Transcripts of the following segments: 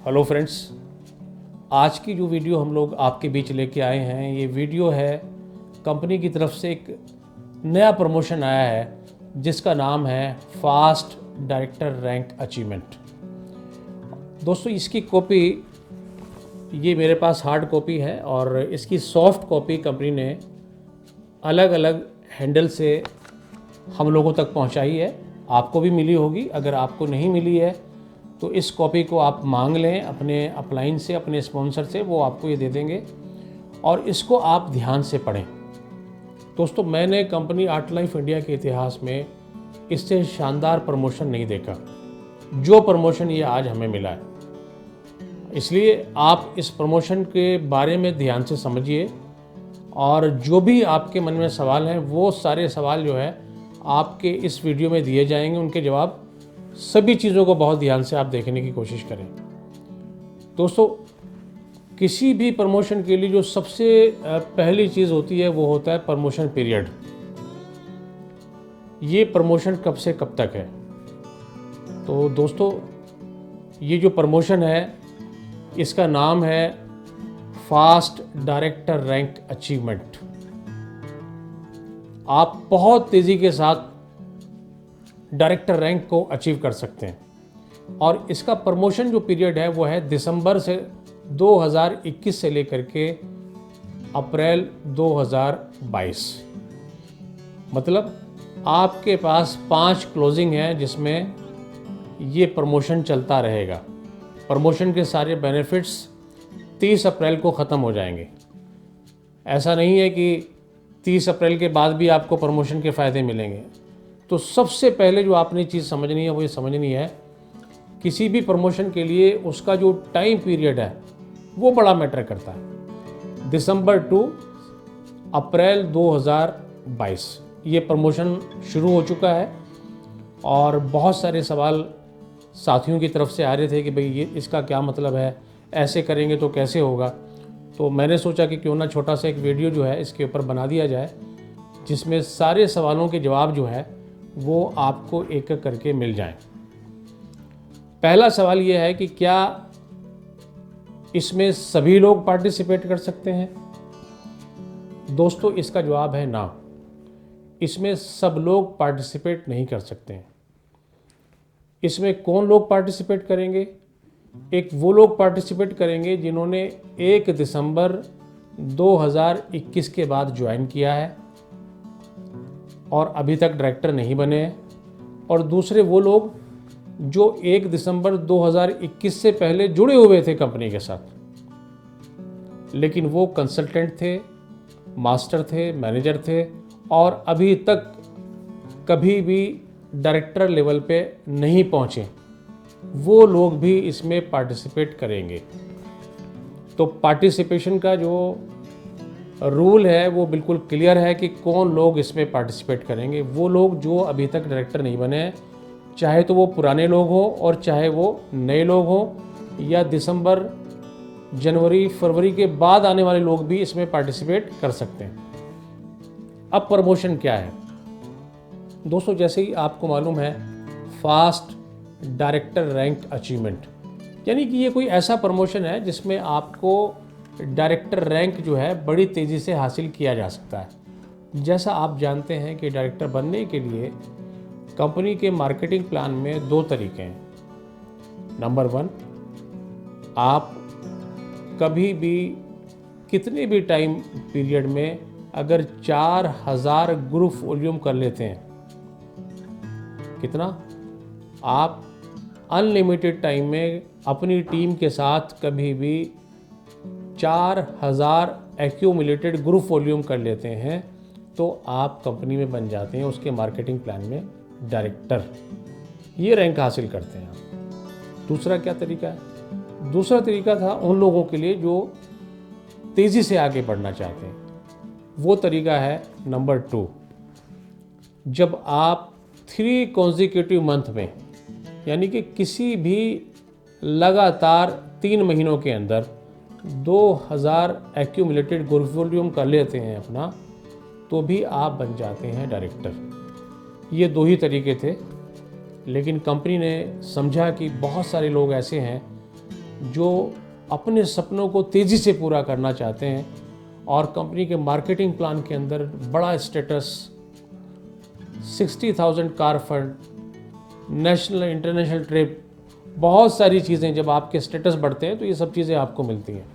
Hello friends, आज की जो वीडियो हम लोग आपके बीच लेके आए हैं, ये वीडियो है कंपनी की तरफ से एक नया प्रमोशन आया है जिसका नाम है फास्ट डायरेक्टर रैंक अचीवमेंट। दोस्तों, इसकी कॉपी ये मेरे पास हार्ड कॉपी है और इसकी सॉफ्ट कॉपी कंपनी ने अलग अलग हैंडल से हम लोगों तक पहुंचाई है। आपको भी मिली होगी। अगर आपको नहीं मिली है तो इस कॉपी को आप मांग लें अपने अपलाइन से, अपने स्पॉन्सर से, वो आपको ये दे देंगे और इसको आप ध्यान से पढ़ें। दोस्तों, मैंने कंपनी आर्ट लाइफ इंडिया के इतिहास में इससे शानदार प्रमोशन नहीं देखा जो प्रमोशन ये आज हमें मिला है। इसलिए आप इस प्रमोशन के बारे में ध्यान से समझिए और जो भी आपके मन में सवाल हैं वो सारे सवाल जो है आपके इस वीडियो में दिए जाएंगे। उनके जवाब सभी चीज़ों को बहुत ध्यान से आप देखने की कोशिश करें। दोस्तों, किसी भी प्रमोशन के लिए जो सबसे पहली चीज़ होती है वो होता है प्रमोशन पीरियड। ये प्रमोशन कब से कब तक है? तो दोस्तों, ये जो प्रमोशन है इसका नाम है फास्ट डायरेक्टर रैंक अचीवमेंट। आप बहुत तेज़ी के साथ डायरेक्टर रैंक को अचीव कर सकते हैं और इसका प्रमोशन जो पीरियड है वो है दिसंबर से 2021 से लेकर के अप्रैल 2022। मतलब आपके पास 5 क्लोजिंग हैं जिसमें ये प्रमोशन चलता रहेगा। प्रमोशन के सारे बेनिफिट्स 30 अप्रैल को ख़त्म हो जाएंगे। ऐसा नहीं है कि 30 अप्रैल के बाद भी आपको प्रमोशन के फ़ायदे मिलेंगे। तो सबसे पहले जो आपने चीज़ समझनी है वो ये समझनी है, किसी भी प्रमोशन के लिए उसका जो टाइम पीरियड है वो बड़ा मैटर करता है। दिसंबर टू अप्रैल 2022 ये प्रमोशन शुरू हो चुका है और बहुत सारे सवाल साथियों की तरफ से आ रहे थे कि भाई ये इसका क्या मतलब है, ऐसे करेंगे तो कैसे होगा। तो मैंने सोचा कि क्यों ना छोटा सा एक वीडियो जो है इसके ऊपर बना दिया जाए जिसमें सारे सवालों के जवाब जो है वो आपको एक एक करके मिल जाएं। पहला सवाल ये है कि क्या इसमें सभी लोग पार्टिसिपेट कर सकते हैं? दोस्तों, इसका जवाब है ना। इसमें सब लोग पार्टिसिपेट नहीं कर सकते हैं। इसमें कौन लोग पार्टिसिपेट करेंगे? एक वो लोग पार्टिसिपेट करेंगे जिन्होंने 1 दिसंबर 2021 के बाद ज्वाइन किया है और अभी तक डायरेक्टर नहीं बने हैं, और दूसरे वो लोग जो 1 दिसंबर 2021 से पहले जुड़े हुए थे कंपनी के साथ, लेकिन वो कंसल्टेंट थे, मास्टर थे, मैनेजर थे और अभी तक कभी भी डायरेक्टर लेवल पे नहीं पहुंचे। वो लोग भी इसमें पार्टिसिपेट करेंगे। तो पार्टिसिपेशन का जो रूल है वो बिल्कुल क्लियर है कि कौन लोग इसमें पार्टिसिपेट करेंगे। वो लोग जो अभी तक डायरेक्टर नहीं बने हैं, चाहे तो वो पुराने लोग हों और चाहे वो नए लोग हों, या दिसंबर, जनवरी, फरवरी के बाद आने वाले लोग भी इसमें पार्टिसिपेट कर सकते हैं। अब प्रमोशन क्या है? दोस्तों, जैसे ही आपको मालूम है, फास्ट डायरेक्टर रैंक अचीवमेंट यानी कि ये कोई ऐसा प्रमोशन है जिसमें आपको डायरेक्टर रैंक जो है बड़ी तेज़ी से हासिल किया जा सकता है। जैसा आप जानते हैं कि डायरेक्टर बनने के लिए कंपनी के मार्केटिंग प्लान में 2 तरीके हैं। नंबर 1, आप कभी भी कितने भी टाइम पीरियड में अगर 4000 ग्रुप वॉल्यूम कर लेते हैं, कितना, आप अनलिमिटेड टाइम में अपनी टीम के साथ कभी भी 4000 एक्यूमुलेटेड ग्रुप वॉल्यूम कर लेते हैं तो आप कंपनी में बन जाते हैं, उसके मार्केटिंग प्लान में डायरेक्टर। ये रैंक हासिल करते हैं आप। दूसरा क्या तरीका है? दूसरा तरीका था उन लोगों के लिए जो तेज़ी से आगे बढ़ना चाहते हैं। वो तरीका है नंबर 2। जब आप 3 कॉन्जिक्यूटिव मंथ में, यानी कि किसी भी लगातार 3 महीनों के अंदर 2000 एक्यूमुलेटेड ग्रुप वॉल्यूम कर लेते हैं अपना, तो भी आप बन जाते हैं डायरेक्टर। ये 2 ही तरीके थे, लेकिन कंपनी ने समझा कि बहुत सारे लोग ऐसे हैं जो अपने सपनों को तेज़ी से पूरा करना चाहते हैं और कंपनी के मार्केटिंग प्लान के अंदर बड़ा status, 60,000 car fund, national international trip, बहुत सारी चीज़ें जब आपके स्टेटस बढ़ते हैं तो ये सब चीज़ें आपको मिलती हैं,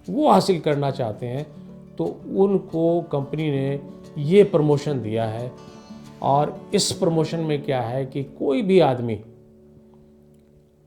वो हासिल करना चाहते हैं तो उनको कंपनी ने ये प्रमोशन दिया है। और इस प्रमोशन में क्या है कि कोई भी आदमी,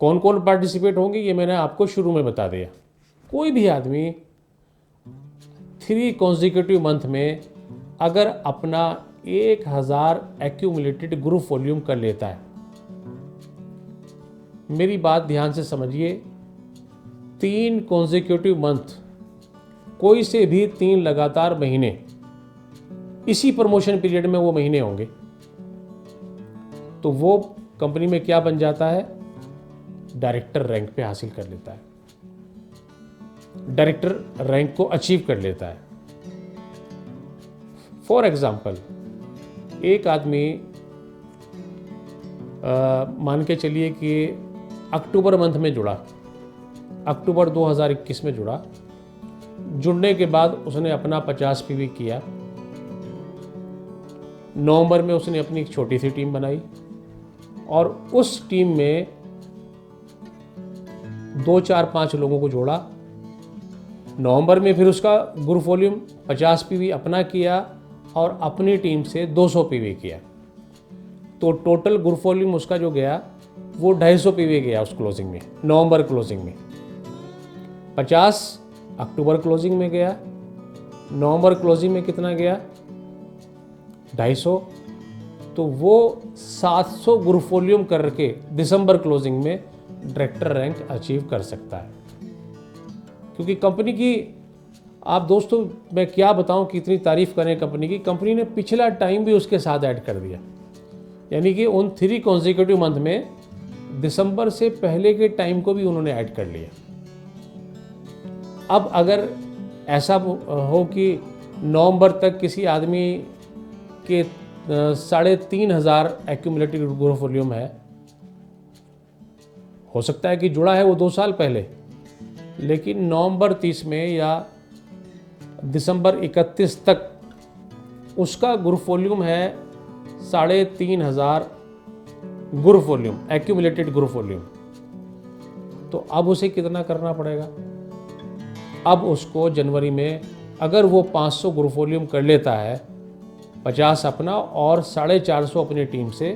कौन कौन पार्टिसिपेट होंगे ये मैंने आपको शुरू में बता दिया, कोई भी आदमी 3 कॉन्जिक्यूटिव मंथ में अगर अपना 1000 एक्यूमुलेटेड ग्रुप वॉल्यूम कर लेता है, मेरी बात ध्यान से समझिए, 3 कॉन्जिक्यूटिव मंथ, कोई से भी 3 लगातार महीने, इसी प्रमोशन पीरियड में वो महीने होंगे, तो वो कंपनी में क्या बन जाता है, डायरेक्टर रैंक पे हासिल कर लेता है, डायरेक्टर रैंक को अचीव कर लेता है। फॉर एग्जाम्पल, एक आदमी मान के चलिए कि अक्टूबर मंथ में जुड़ा, अक्टूबर 2021 में जुड़ा, जुड़ने के बाद उसने अपना 50 पीवी किया, नवंबर में उसने अपनी एक छोटी सी टीम बनाई और उस टीम में 2, 4, 5 लोगों को जोड़ा। नवंबर में फिर उसका ग्रुप वॉल्यूम 50 पीवी अपना किया और अपनी टीम से 200 पीवी किया, तो टोटल ग्रुप वॉल्यूम उसका जो गया वो 250 पीवी गया उस क्लोजिंग में, नवंबर क्लोजिंग में। 50 अक्टूबर क्लोजिंग में गया, नवंबर क्लोजिंग में कितना गया, 250, तो वो 700 ग्रुप वॉल्यूम करके दिसंबर क्लोजिंग में डायरेक्टर रैंक अचीव कर सकता है। क्योंकि कंपनी की, आप दोस्तों मैं क्या बताऊं कि इतनी तारीफ करें कंपनी की, कंपनी ने पिछला टाइम भी उसके साथ ऐड कर दिया, यानी कि उन 3 कॉन्जिक्यूटिव मंथ में दिसंबर से पहले के टाइम को भी उन्होंने ऐड कर लिया। अब अगर ऐसा हो कि नवंबर तक किसी आदमी के 3,500 एक्यूमुलेटेड ग्रुप वॉल्यूम है, हो सकता है कि जुड़ा है वो 2 साल पहले, लेकिन नवंबर 30 में या दिसंबर 31 तक उसका ग्रुप वॉल्यूम है 3,500 group volume, accumulated group volume. तो अब उसे कितना करना पड़ेगा, अब उसको जनवरी में अगर वो 500 ग्रुप वॉल्यूम कर लेता है, 50 अपना और 450 अपनी टीम से,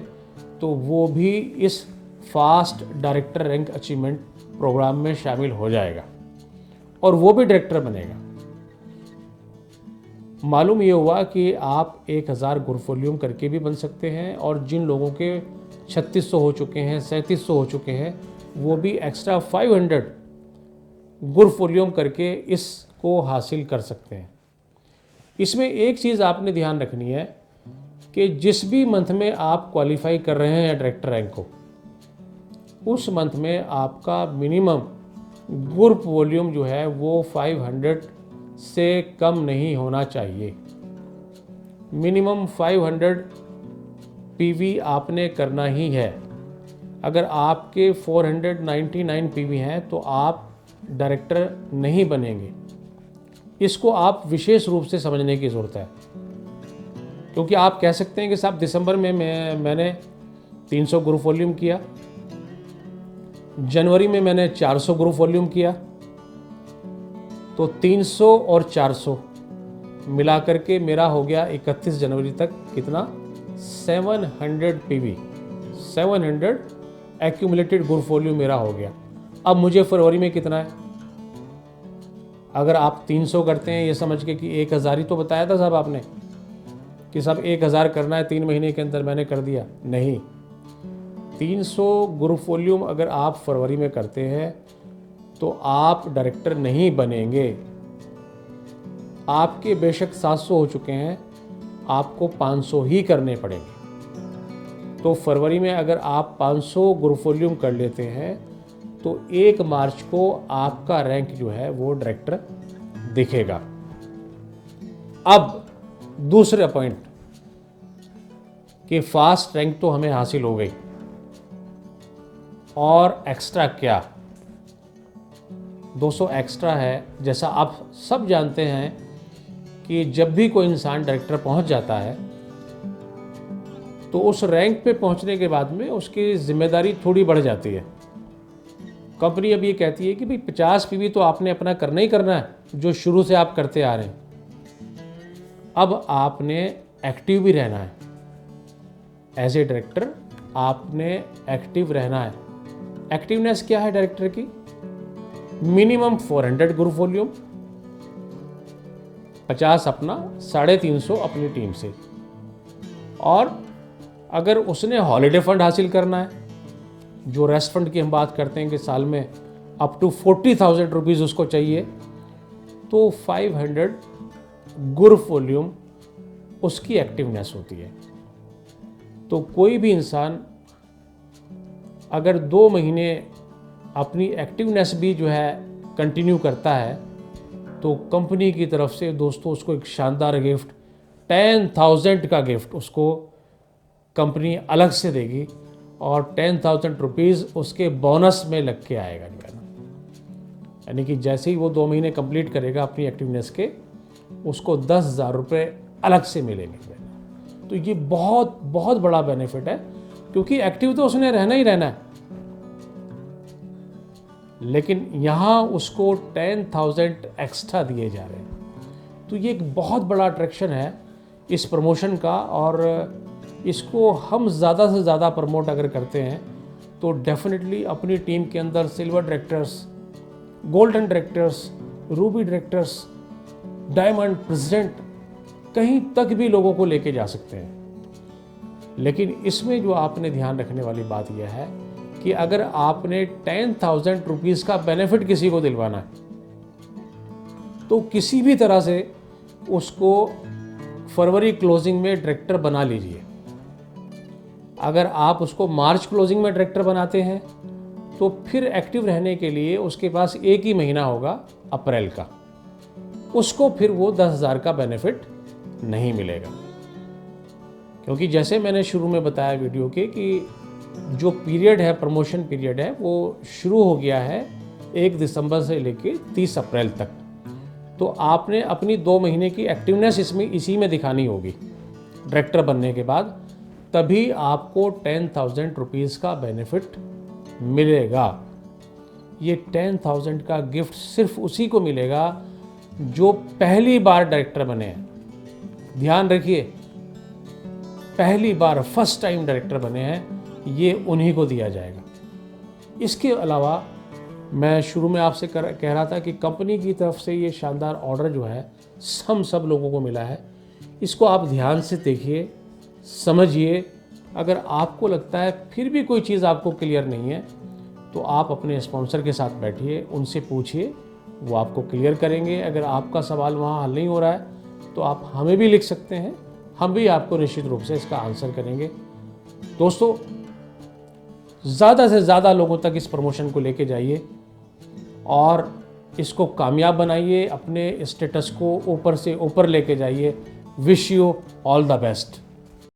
तो वो भी इस fast director rank achievement program में शामिल हो जाएगा और वो भी डायरेक्टर बनेगा। मालूम ये हुआ कि आप 1000 ग्रुप वॉल्यूम करके भी बन सकते हैं और जिन लोगों के 3600 हो चुके हैं, 3700 हो चुके हैं, वो भी एक्स्ट्रा 500 ग्रुप वॉल्यूम करके इसको हासिल कर सकते हैं। इसमें एक चीज़ आपने ध्यान रखनी है कि जिस भी मंथ में आप क्वालिफाई कर रहे हैं डायरेक्टर रैंक को, उस मंथ में आपका मिनिमम ग्रुप वॉल्यूम जो है वो 500 से कम नहीं होना चाहिए। मिनिमम 500 पीवी आपने करना ही है। अगर आपके 499 पीवी हैं तो आप डायरेक्टर नहीं बनेंगे। इसको आप विशेष रूप से समझने की ज़रूरत है, क्योंकि आप कह सकते हैं कि साहब दिसंबर में मैंने 300 ग्रुप वॉल्यूम किया, जनवरी में मैंने 400 ग्रुप वॉल्यूम किया, तो 300 और 400 मिला करके मेरा हो गया 31 जनवरी तक कितना, 700 पीवी, 700 एक्यूमुलेटेड ग्रुप वॉल्यूम मेरा हो गया। अब मुझे फरवरी में कितना है, अगर आप 300 करते हैं ये समझ के कि 1000 ही तो बताया था साहब आपने कि साहब 1000 करना है 3 महीने के अंदर, मैंने कर दिया, नहीं। 300 ग्रुप वॉल्यूम अगर आप फरवरी में करते हैं तो आप डायरेक्टर नहीं बनेंगे। आपके बेशक 700 हो चुके हैं, आपको 500 ही करने पड़ेंगे। तो फरवरी में अगर आप 500 ग्रुप वॉल्यूम कर लेते हैं तो 1 मार्च को आपका रैंक जो है वो डायरेक्टर दिखेगा। अब दूसरा पॉइंट कि फास्ट रैंक तो हमें हासिल हो गई, और एक्स्ट्रा क्या, 200 एक्स्ट्रा है। जैसा आप सब जानते हैं कि जब भी कोई इंसान डायरेक्टर पहुंच जाता है तो उस रैंक पे पहुंचने के बाद में उसकी जिम्मेदारी थोड़ी बढ़ जाती है। कंपनी अब ये कहती है कि भाई 50 पीवी तो आपने अपना करना ही करना है, जो शुरू से आप करते आ रहे हैं। अब आपने एक्टिव भी रहना है। एज ए डायरेक्टर आपने एक्टिव रहना है। एक्टिवनेस क्या है डायरेक्टर की? मिनिमम 400 ग्रुप वॉल्यूम, 50 अपना, 350 अपनी टीम से। और अगर उसने हॉलीडे फंड हासिल करना है, जो रेस्ट फंड की हम बात करते हैं कि साल में अप टू 40,000 रुपीज़ उसको चाहिए, तो 500 ग्रुप वॉल्यूम उसकी एक्टिवनेस होती है। तो कोई भी इंसान अगर 2 महीने अपनी एक्टिवनेस भी जो है कंटिन्यू करता है तो कंपनी की तरफ से दोस्तों उसको एक शानदार गिफ्ट 10,000 का गिफ्ट उसको कंपनी अलग से देगी और 10,000 रुपीज़ उसके बोनस में लग के आएगा जो है ना। यानी कि जैसे ही वो 2 महीने कंप्लीट करेगा अपनी एक्टिवनेस के, उसको 10,000 रुपये अलग से मिलेंगे। तो ये बहुत बहुत बड़ा बेनिफिट है, क्योंकि एक्टिव तो उसने रहना ही रहना है, लेकिन यहाँ उसको 10,000 एक्स्ट्रा दिए जा रहे हैं। तो ये एक बहुत बड़ा अट्रैक्शन है इस प्रमोशन का, और इसको हम ज़्यादा से ज़्यादा प्रमोट अगर करते हैं तो डेफिनेटली अपनी टीम के अंदर silver directors, golden directors, Ruby directors, diamond, president, कहीं तक भी लोगों को लेके जा सकते हैं। लेकिन इसमें जो आपने ध्यान रखने वाली बात यह है कि अगर आपने 10,000 रुपीज़ का बेनिफिट किसी को दिलवाना है तो किसी भी तरह से उसको फरवरी क्लोजिंग में डायरेक्टर बना लीजिए। अगर आप उसको मार्च क्लोजिंग में डायरेक्टर बनाते हैं तो फिर एक्टिव रहने के लिए उसके पास एक ही महीना होगा अप्रैल का, उसको फिर वो 10,000 का बेनिफिट नहीं मिलेगा। क्योंकि जैसे मैंने शुरू में बताया वीडियो के कि जो पीरियड है, प्रमोशन पीरियड है, वो शुरू हो गया है 1 दिसंबर से लेके 30 अप्रैल तक। तो आपने अपनी 2 महीने की एक्टिवनेस इसी में दिखानी होगी डायरेक्टर बनने के बाद, तभी आपको 10,000 रुपीज़ का बेनिफिट मिलेगा। ये 10,000 का गिफ्ट सिर्फ उसी को मिलेगा जो पहली बार डायरेक्टर बने हैं। ध्यान रखिए, पहली बार फर्स्ट टाइम डायरेक्टर बने हैं, ये उन्हीं को दिया जाएगा। इसके अलावा मैं शुरू में आपसे कह रहा था कि कंपनी की तरफ से ये शानदार ऑर्डर जो है हम सब लोगों को मिला है। इसको आप ध्यान से देखिए, समझिए। अगर आपको लगता है फिर भी कोई चीज़ आपको क्लियर नहीं है तो आप अपने स्पॉन्सर के साथ बैठिए, उनसे पूछिए, वो आपको क्लियर करेंगे। अगर आपका सवाल वहाँ हल नहीं हो रहा है तो आप हमें भी लिख सकते हैं, हम भी आपको निश्चित रूप से इसका आंसर करेंगे। दोस्तों, ज़्यादा से ज़्यादा लोगों तक इस प्रमोशन को लेके जाइए और इसको कामयाब बनाइए, अपने स्टेटस को ऊपर से ऊपर लेके जाइए। Wish you all the best.